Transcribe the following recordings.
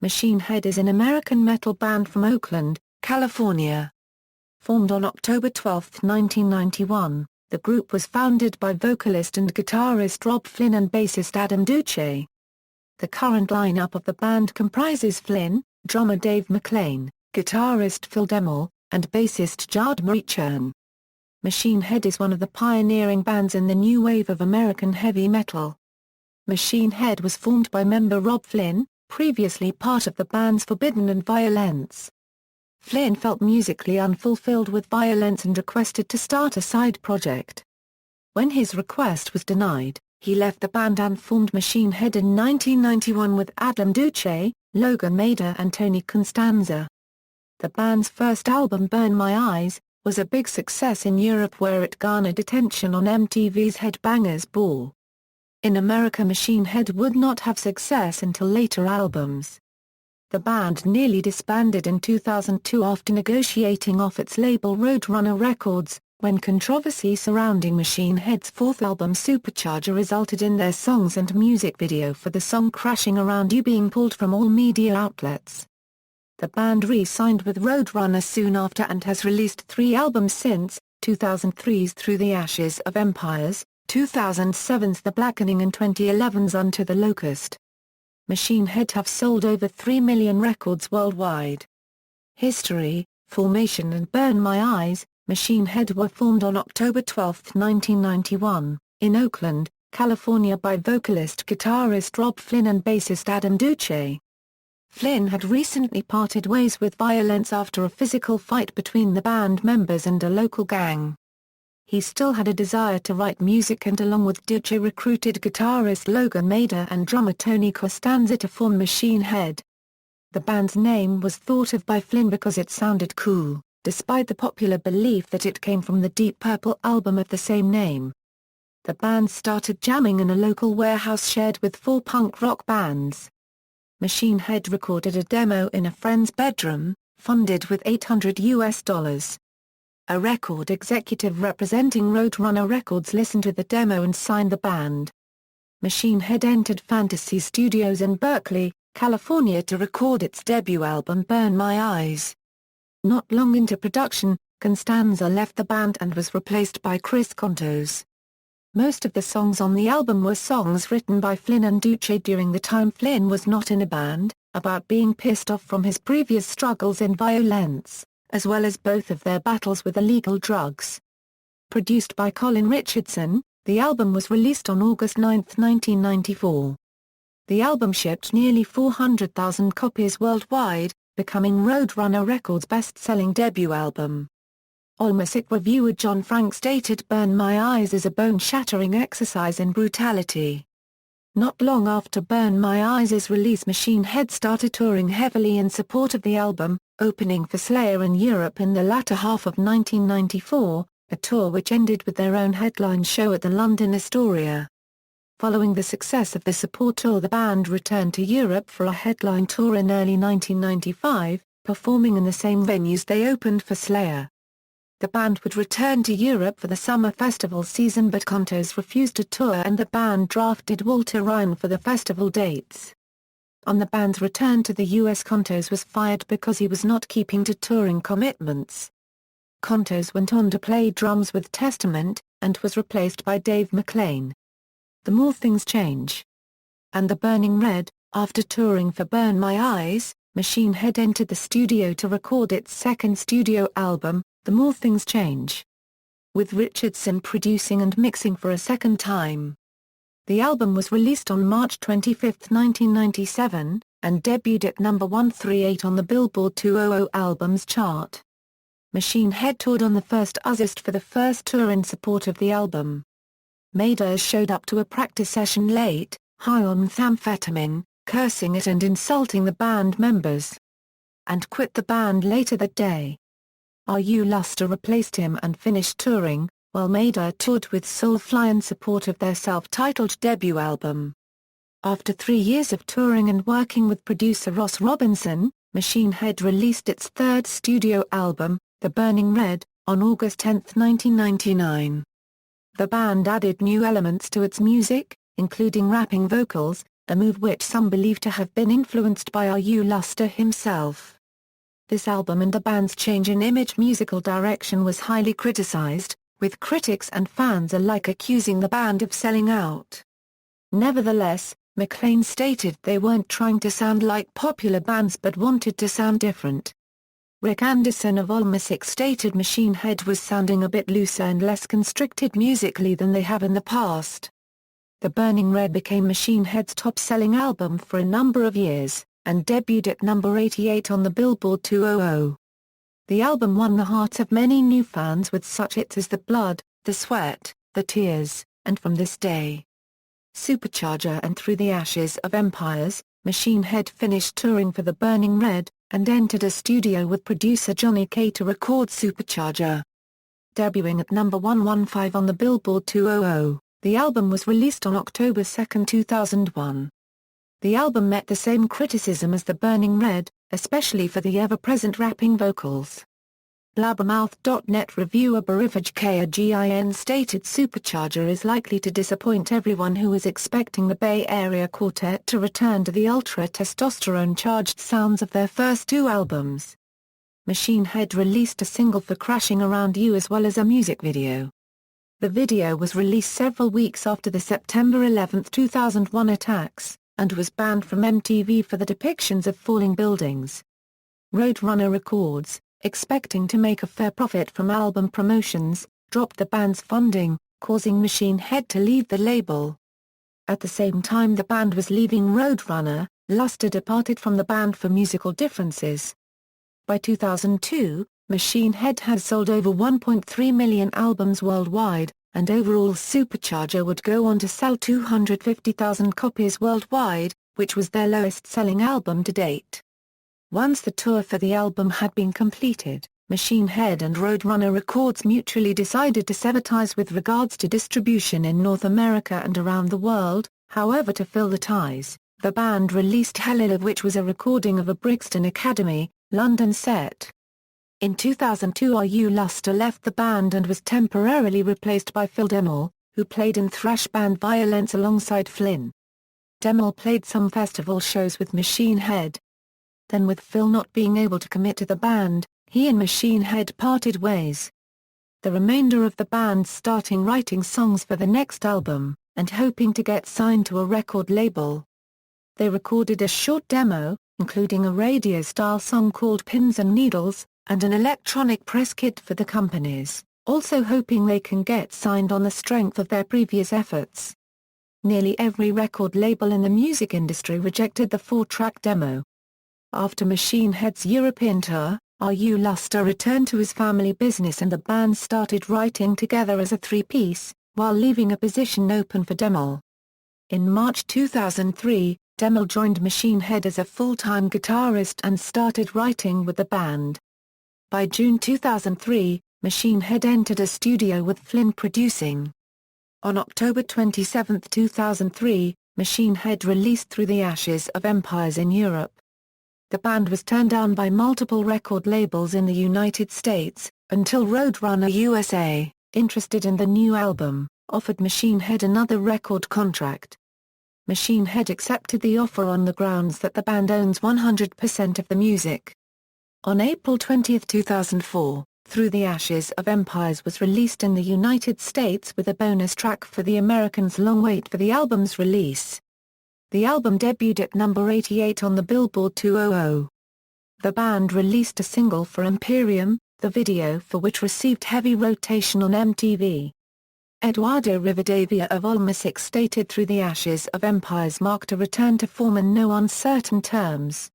Machine Head is an American metal band from Oakland, California. Formed on October 12, 1991, the group was founded by vocalist and guitarist Robb Flynn and bassist Adam Duce. The current lineup of the band comprises Flynn, drummer Dave McClain, guitarist Phil Demmel, and bassist Jared MacEachern. Machine Head is one of the pioneering bands in the new wave of American heavy metal. Machine Head was formed by member Robb Flynn, previously part of the bands Forbidden and Vio-lence. Flynn felt musically unfulfilled with Vio-lence and requested to start a side project. When his request was denied, he left the band and formed Machine Head in 1991 with Adam Duce, Logan and Tony Constanza. The band's first album Burn My Eyes was a big success in Europe where it garnered attention on MTV's Headbangers Ball. In America Machine Head would not have success until later albums. The band nearly disbanded in 2002 after negotiating off its label Roadrunner Records, when controversy surrounding Machine Head's fourth album Supercharger resulted in their songs and music video for the song Crashing Around You being pulled from all media outlets. The band re-signed with Roadrunner soon after and has released 3 albums since, 2003's Through the Ashes of Empires, 2007's The Blackening and 2011's Unto the Locust. Machine Head have sold over 3 million records worldwide. History, formation and Burn My Eyes. Machine Head were formed on October 12, 1991, in Oakland, California by vocalist-guitarist Robb Flynn and bassist Adam Duce. Flynn had recently parted ways with Vio-lence after a physical fight between the band members and a local gang. He still had a desire to write music and along with Duce recruited guitarist Logan and drummer Tony Constanza to form Machine Head. The band's name was thought of by Flynn because it sounded cool, despite the popular belief that it came from the Deep Purple album of the same name. The band started jamming in a local warehouse shared with 4 punk rock bands. Machine Head recorded a demo in a friend's bedroom, funded with $800. A record executive representing Roadrunner Records listened to the demo and signed the band. Machine Head entered Fantasy Studios in Berkeley, California to record its debut album Burn My Eyes. Not long into production, Constanza left the band and was replaced by Chris Kontos. Most of the songs on the album were songs written by Flynn and Duce during the time Flynn was not in a band, about being pissed off from his previous struggles in Vio-lence, as well as both of their battles with illegal drugs. Produced by Colin Richardson, the album was released on August 9, 1994. The album shipped nearly 400,000 copies worldwide, becoming Roadrunner Records' best-selling debut album. AllMusic reviewer John Frank stated Burn My Eyes is a bone-shattering exercise in brutality. Not long after Burn My Eyes' release Machine Head started touring heavily in support of the album, opening for Slayer in Europe in the latter half of 1994, a tour which ended with their own headline show at the London Astoria. Following the success of the support tour the band returned to Europe for a headline tour in early 1995, performing in the same venues they opened for Slayer. The band would return to Europe for the summer festival season but Kontos refused to tour and the band drafted Walter Ryan for the festival dates. On the band's return to the US Kontos was fired because he was not keeping to touring commitments. Kontos went on to play drums with Testament, and was replaced by Dave McClain. The More Things Change. And The Burning Red. After touring for Burn My Eyes, Machine Head entered the studio to record its second studio album, The More Things Change, with Richardson producing and mixing for a second time. The album was released on March 25, 1997, and debuted at number 138 on the Billboard 200 Albums chart. Machine Head toured on the first Ozzfest for the first tour in support of the album. Maeders showed up to a practice session late, high on methamphetamine, cursing at and insulting the band members, and quit the band later that day. R.U. Luster replaced him and finished touring, while Maeders toured with Soulfly in support of their self-titled debut album. After 3 years of touring and working with producer Ross Robinson, Machine Head released its third studio album, The Burning Red, on August 10, 1999. The band added new elements to its music, including rapping vocals, a move which some believe to have been influenced by R.U. Luster himself. This album and the band's change in image musical direction was highly criticized, with critics and fans alike accusing the band of selling out. Nevertheless, McClain stated they weren't trying to sound like popular bands but wanted to sound different. Rick Anderson of Allmusic stated Machine Head was sounding a bit looser and less constricted musically than they have in the past. The Burning Red became Machine Head's top-selling album for a number of years, and debuted at number 88 on the Billboard 200. The album won the hearts of many new fans with such hits as The Blood, The Sweat, The Tears, and From This Day. Supercharger and Through the Ashes of Empires, Machine Head finished touring for The Burning Red, and entered a studio with producer Johnny Kaye to record Supercharger. Debuting at number 115 on the Billboard 200, the album was released on October 2, 2001. The album met the same criticism as The Burning Red, especially for the ever-present rapping vocals. Blabbermouth.net reviewer Barivaj Kagin stated Supercharger is likely to disappoint everyone who is expecting the Bay Area Quartet to return to the ultra-testosterone-charged sounds of their first two albums. Machine Head released a single for Crashing Around You as well as a music video. The video was released several weeks after the September 11, 2001 attacks, and was banned from MTV for the depictions of falling buildings. Roadrunner Records, expecting to make a fair profit from album promotions, dropped the band's funding, causing Machine Head to leave the label. At the same time the band was leaving Roadrunner, Luster departed from the band for musical differences. By 2002, Machine Head had sold over 1.3 million albums worldwide, and overall Supercharger would go on to sell 250,000 copies worldwide, which was their lowest-selling album to date. Once the tour for the album had been completed, Machine Head and Roadrunner Records mutually decided to sever ties with regards to distribution in North America and around the world. However, to fill the ties, the band released Hell Alive, which was a recording of a Brixton Academy, London set. In 2002 R.U. Luster left the band and was temporarily replaced by Phil Demmel, who played in thrash band Vio-lence alongside Flynn. Demmel played some festival shows with Machine Head. Then, with Phil not being able to commit to the band, he and Machine Head parted ways. The remainder of the band starting writing songs for the next album, and hoping to get signed to a record label. They recorded a short demo, including a radio-style song called Pins and Needles, and an electronic press kit for the companies, also hoping they can get signed on the strength of their previous efforts. Nearly every record label in the music industry rejected the 4-track demo. After Machine Head's European tour, R.U. Luster returned to his family business and the band started writing together as a three-piece, while leaving a position open for Demmel. In March 2003, Demmel joined Machine Head as a full-time guitarist and started writing with the band. By June 2003, Machine Head entered a studio with Flynn producing. On October 27, 2003, Machine Head released Through the Ashes of Empires in Europe. The band was turned down by multiple record labels in the United States, until Roadrunner USA, interested in the new album, offered Machine Head another record contract. Machine Head accepted the offer on the grounds that the band owns 100% of the music. On April 20, 2004, Through the Ashes of Empires was released in the United States with a bonus track for the Americans' long wait for the album's release. The album debuted at number 88 on the Billboard 200. The band released a single for Imperium, the video for which received heavy rotation on MTV. Eduardo Rivadavia of Allmusic stated Through the Ashes of Empires marked a return to form in no uncertain terms.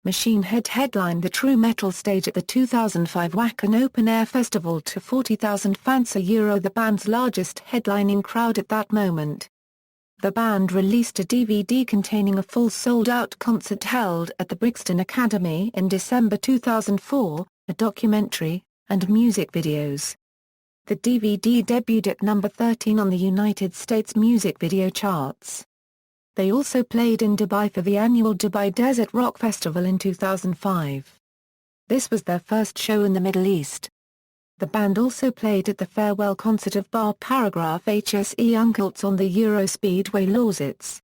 Machine Head headlined the True Metal stage at the 2005 Wacken Open Air Festival to 40,000 fans, the band's largest headlining crowd at that moment. The band released a DVD containing a full sold-out concert held at the Brixton Academy in December 2004, a documentary, and music videos. The DVD debuted at number 13 on the United States music video charts. They also played in Dubai for the annual Dubai Desert Rock Festival in 2005. This was their first show in the Middle East. The band also played at the farewell concert of Bar Paragraph HSE Uncles on the Eurospeedway Lausitz.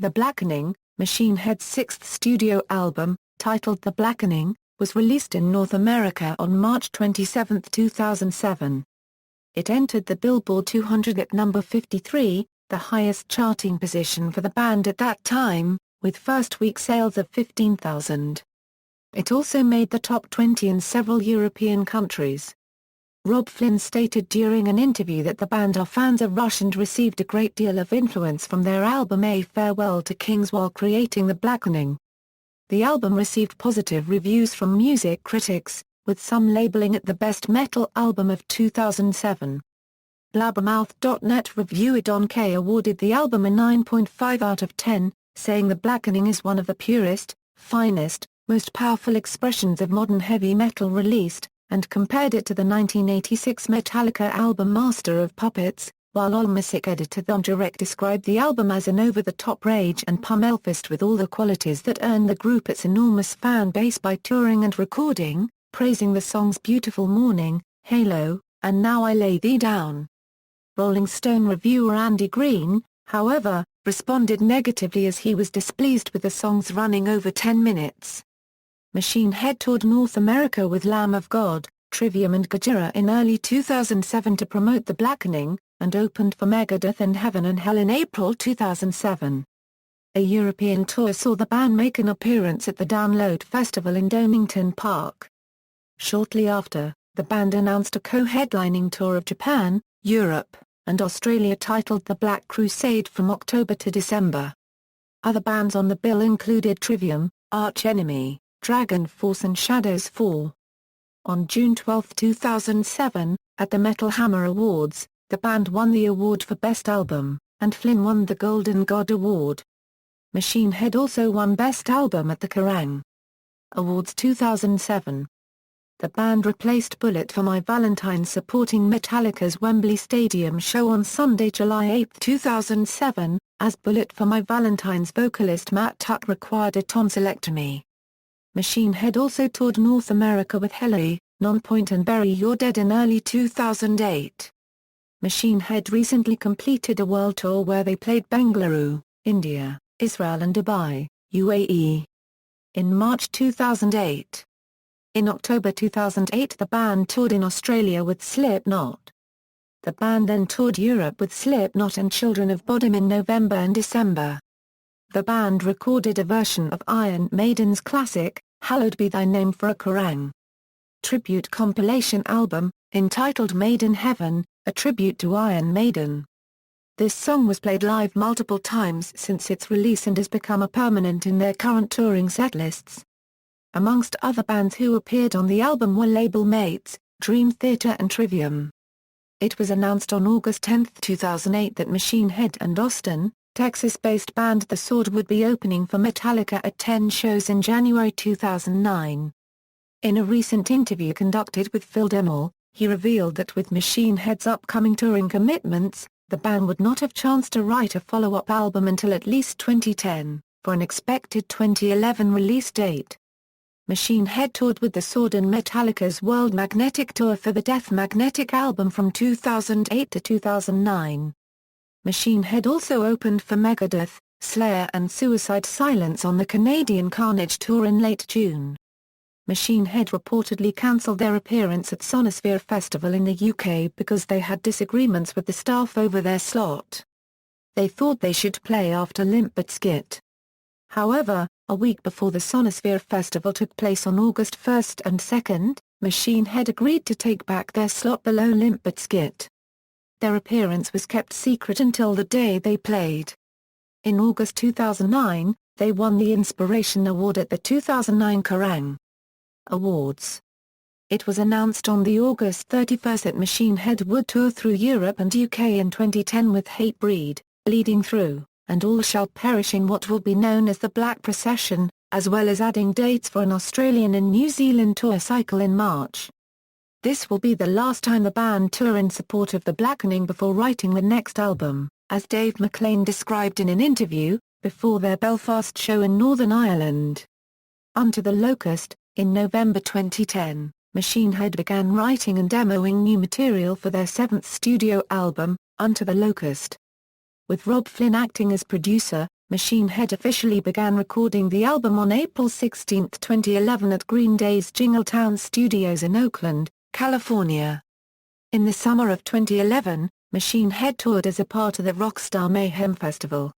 The Blackening, Machine Head's sixth studio album, titled The Blackening, was released in North America on March 27, 2007. It entered the Billboard 200 at number 53, the highest charting position for the band at that time, with first-week sales of 15,000. It also made the top 20 in several European countries. Robb Flynn stated during an interview that the band are fans of Rush and received a great deal of influence from their album A Farewell to Kings while creating The Blackening. The album received positive reviews from music critics, with some labeling it the best metal album of 2007. Blabbermouth.net reviewer Don Kay awarded the album a 9.5 out of 10, saying The Blackening is one of the purest, finest, most powerful expressions of modern heavy metal released, and compared it to the 1986 Metallica album Master of Puppets, while AllMusic editor Don Jurek described the album as an over-the-top rage and pummelfest with all the qualities that earned the group its enormous fan base by touring and recording, praising the songs Beautiful Morning, Halo, and Now I Lay Thee Down. Rolling Stone reviewer Andy Green, however, responded negatively as he was displeased with the songs running over 10 minutes. Machine Head toured North America with Lamb of God, Trivium and Gojira in early 2007 to promote The Blackening, and opened for Megadeth and Heaven and Hell in April 2007. A European tour saw the band make an appearance at the Download Festival in Donington Park. Shortly after, the band announced a co-headlining tour of Japan, Europe, and Australia titled The Black Crusade from October to December. Other bands on the bill included Trivium, Arch Enemy, Dragon Force and Shadows Fall. On June 12, 2007, at the Metal Hammer Awards, the band won the award for Best Album, and Flynn won the Golden God Award. Machine Head also won Best Album at the Kerrang! Awards 2007. The band replaced Bullet for My Valentine supporting Metallica's Wembley Stadium show on Sunday, July 8, 2007, as Bullet for My Valentine's vocalist Matt Tuck required a tonsillectomy. Machine Head also toured North America with Helly, Nonpoint and Bury Your Dead in early 2008. Machine Head recently completed a world tour where they played Bengaluru, India, Israel and Dubai, UAE. In March 2008. In October 2008 the band toured in Australia with Slipknot. The band then toured Europe with Slipknot and Children of Bodom in November and December. The band recorded a version of Iron Maiden's classic, Hallowed Be Thy Name for a Kerrang! Tribute compilation album, entitled Made in Heaven, a tribute to Iron Maiden. This song was played live multiple times since its release and has become a permanent in their current touring setlists. Amongst other bands who appeared on the album were label mates, Dream Theater and Trivium. It was announced on August 10, 2008 that Machine Head and Austin, Texas-based band The Sword would be opening for Metallica at 10 shows in January 2009. In a recent interview conducted with Phil Demmel, he revealed that with Machine Head's upcoming touring commitments, the band would not have chance to write a follow-up album until at least 2010, for an expected 2011 release date. Machine Head toured with The Sword in Metallica's World Magnetic Tour for the Death Magnetic album from 2008 to 2009. Machine Head also opened for Megadeth, Slayer and Suicide Silence on the Canadian Carnage Tour in late June. Machine Head reportedly cancelled their appearance at Sonosphere Festival in the UK because they had disagreements with the staff over their slot. They thought they should play after Limp Bizkit. However, a week before the Sonosphere Festival took place on August 1 and 2, Machine Head agreed to take back their slot below Limp Bizkit. Their appearance was kept secret until the day they played. In August 2009, they won the Inspiration Award at the 2009 Kerrang! Awards. It was announced on the August 31 that Machine Head would tour through Europe and UK in 2010 with Hatebreed, Bleeding Through, and All Shall Perish in what will be known as the Black Procession, as well as adding dates for an Australian and New Zealand tour cycle in March. This will be the last time the band tour in support of The Blackening before writing the next album, as Dave McClain described in an interview, before their Belfast show in Northern Ireland. Unto the Locust. In November 2010, Machine Head began writing and demoing new material for their seventh studio album, Unto the Locust. With Robb Flynn acting as producer, Machine Head officially began recording the album on April 16, 2011 at Green Day's Jingletown Studios in Oakland, California. In the summer of 2011, Machine Head toured as a part of the Rockstar Mayhem Festival.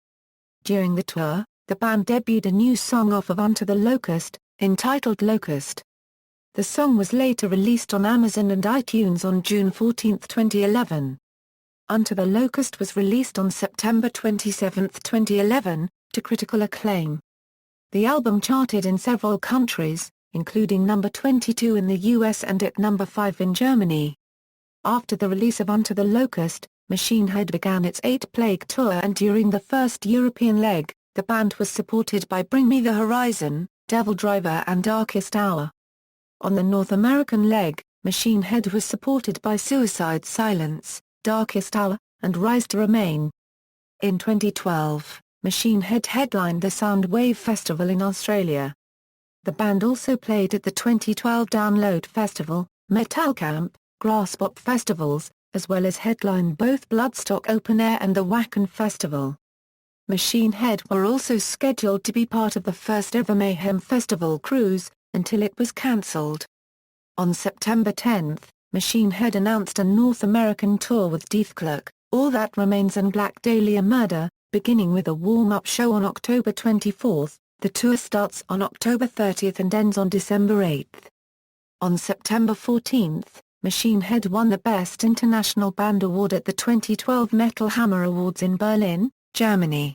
During the tour, the band debuted a new song off of Unto the Locust, entitled Locust. The song was later released on Amazon and iTunes on June 14, 2011. Unto the Locust was released on September 27, 2011, to critical acclaim. The album charted in several countries, including number 22 in the US and at number 5 in Germany. After the release of Unto the Locust, Machine Head began its 8-leg tour, and during the first European leg, the band was supported by Bring Me the Horizon, Devil Driver and Darkest Hour. On the North American leg, Machine Head was supported by Suicide Silence, Darkest Hour, and Rise to Remain. In 2012, Machine Head headlined the Soundwave Festival in Australia. The band also played at the 2012 Download Festival, Metal Camp, Graspop festivals, as well as headlined both Bloodstock Open Air and the Wacken Festival. Machine Head were also scheduled to be part of the first ever Mayhem Festival cruise, until it was cancelled. On September 10, Machine Head announced a North American tour with Deathclerk, All That Remains and Black Dahlia Murder, beginning with a warm-up show on October 24. The tour starts on October 30 and ends on December 8. On September 14, Machine Head won the Best International Band Award at the 2012 Metal Hammer Awards in Berlin, Germany.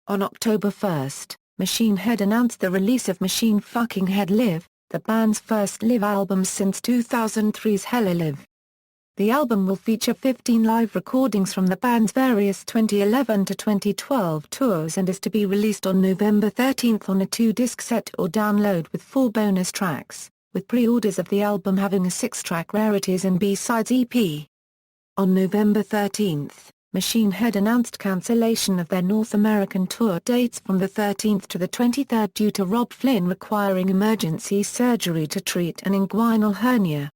On October 1, Machine Head announced the release of Machine Fucking Head Live, the band's first live album since 2003's Hella Live. The album will feature 15 live recordings from the band's various 2011 to 2012 tours and is to be released on November 13 on a 2-disc set or download with 4 bonus tracks, with pre-orders of the album having a 6-track Rarities and B-Sides EP. On November 13, Machine Head announced cancellation of their North American tour dates from the 13th to the 23rd due to Robb Flynn requiring emergency surgery to treat an inguinal hernia.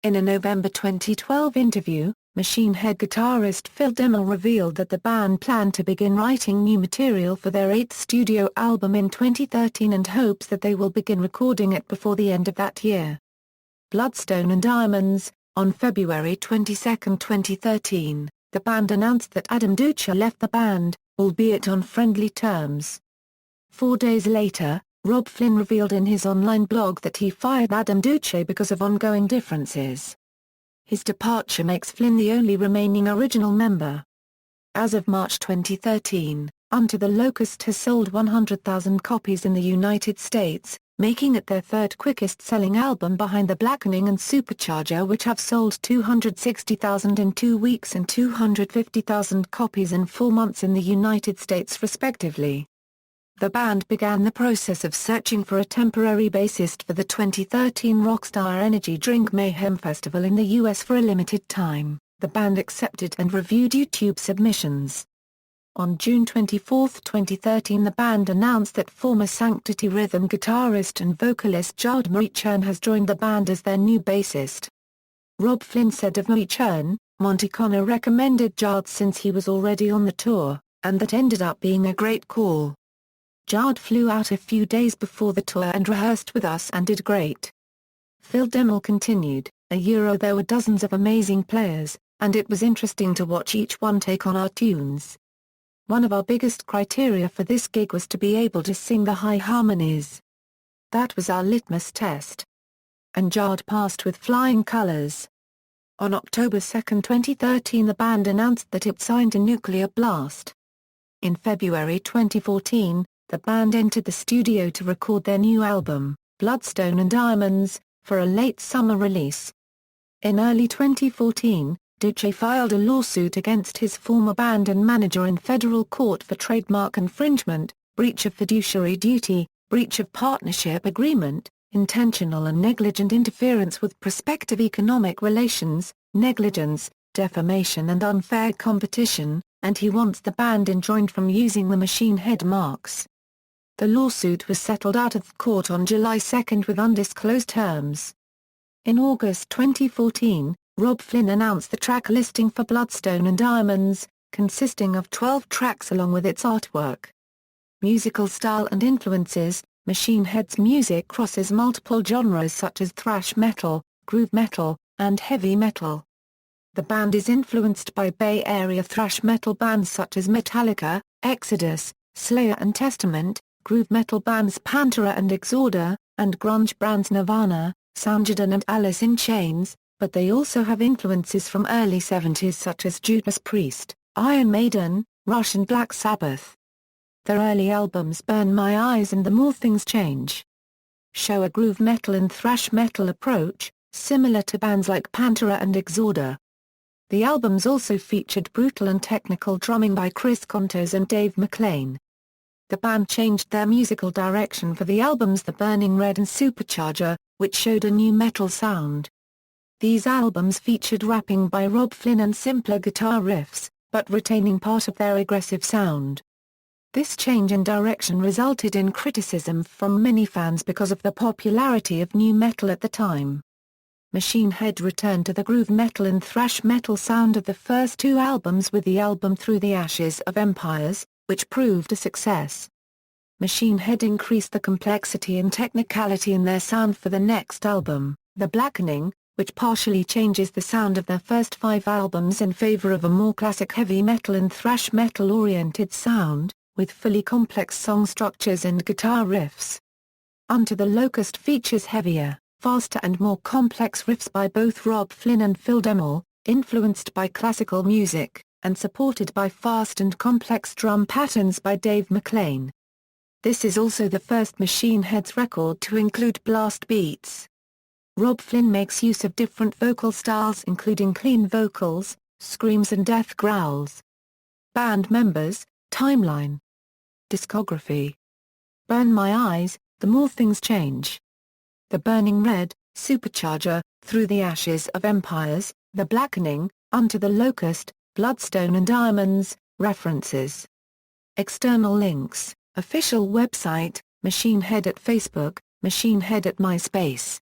In a November 2012 interview, Machine Head guitarist Phil Demmel revealed that the band planned to begin writing new material for their 8th studio album in 2013 and hopes that they will begin recording it before the end of that year. Bloodstone and Diamonds. On February 22, 2013, the band announced that Adam Duce left the band, albeit on friendly terms. 4 days later, Robb Flynn revealed in his online blog that he fired Adam Duce because of ongoing differences. His departure makes Flynn the only remaining original member. As of March 2013, Unto the Locust has sold 100,000 copies in the United States, making it their third quickest-selling album behind The Blackening and Supercharger, which have sold 260,000 in 2 weeks and 250,000 copies in 4 months in the United States respectively. The band began the process of searching for a temporary bassist for the 2013 Rockstar Energy Drink Mayhem Festival in the US for a limited time. The band accepted and reviewed YouTube submissions. On June 24, 2013, the band announced that former Sanctity Rhythm guitarist and vocalist Jared MacEachern has joined the band as their new bassist. Robb Flynn said of MacEachern, "Monty Connor recommended Jared since he was already on the tour, and that ended up being a great call. Jared flew out a few days before the tour and rehearsed with us and did great." Phil Demmel continued, "There were dozens of amazing players, and it was interesting to watch each one take on our tunes. One of our biggest criteria for this gig was to be able to sing the high harmonies. That was our litmus test. And Jared passed with flying colors." On October 2, 2013, the band announced that it signed to Nuclear Blast. In February 2014, the band entered the studio to record their new album, Bloodstone and Diamonds, for a late summer release. In early 2014, Duce filed a lawsuit against his former band and manager in federal court for trademark infringement, breach of fiduciary duty, breach of partnership agreement, intentional and negligent interference with prospective economic relations, negligence, defamation and unfair competition, and he wants the band enjoined from using the Machine Head marks. The lawsuit was settled out of court on July 2 with undisclosed terms. In August 2014, Robb Flynn announced the track listing for Bloodstone and Diamonds, consisting of 12 tracks along with its artwork. Musical style and influences. Machine Head's music crosses multiple genres such as thrash metal, groove metal, and heavy metal. The band is influenced by Bay Area thrash metal bands such as Metallica, Exodus, Slayer and Testament, groove metal bands Pantera and Exorder, and grunge bands Nirvana, Soundgarden and Alice in Chains, but they also have influences from early 70s such as Judas Priest, Iron Maiden, Rush and Black Sabbath. Their early albums Burn My Eyes and The More Things Change show a groove metal and thrash metal approach, similar to bands like Pantera and Exorder. The albums also featured brutal and technical drumming by Chris Kontos and Dave McClain. The band changed their musical direction for the albums The Burning Red and Supercharger, which showed a new metal sound. These albums featured rapping by Robb Flynn and simpler guitar riffs, but retaining part of their aggressive sound. This change in direction resulted in criticism from many fans because of the popularity of nu metal at the time. Machine Head returned to the groove metal and thrash metal sound of the first two albums with the album Through the Ashes of Empires, which proved a success. Machine Head increased the complexity and technicality in their sound for the next album, The Blackening, which partially changes the sound of their first 5 albums in favor of a more classic heavy metal and thrash metal-oriented sound, with fully complex song structures and guitar riffs. Unto the Locust features heavier, faster and more complex riffs by both Robb Flynn and Phil Demmel, influenced by classical music, and supported by fast and complex drum patterns by Dave McClain. This is also the first Machine Head's record to include blast beats. Robb Flynn makes use of different vocal styles including clean vocals, screams and death growls. Band members, timeline. Discography. Burn My Eyes, The More Things Change. The Burning Red, Supercharger, Through the Ashes of Empires, The Blackening, Unto the Locust, Bloodstone and Diamonds. References. External links. Official website, Machine Head at Facebook, Machine Head at MySpace.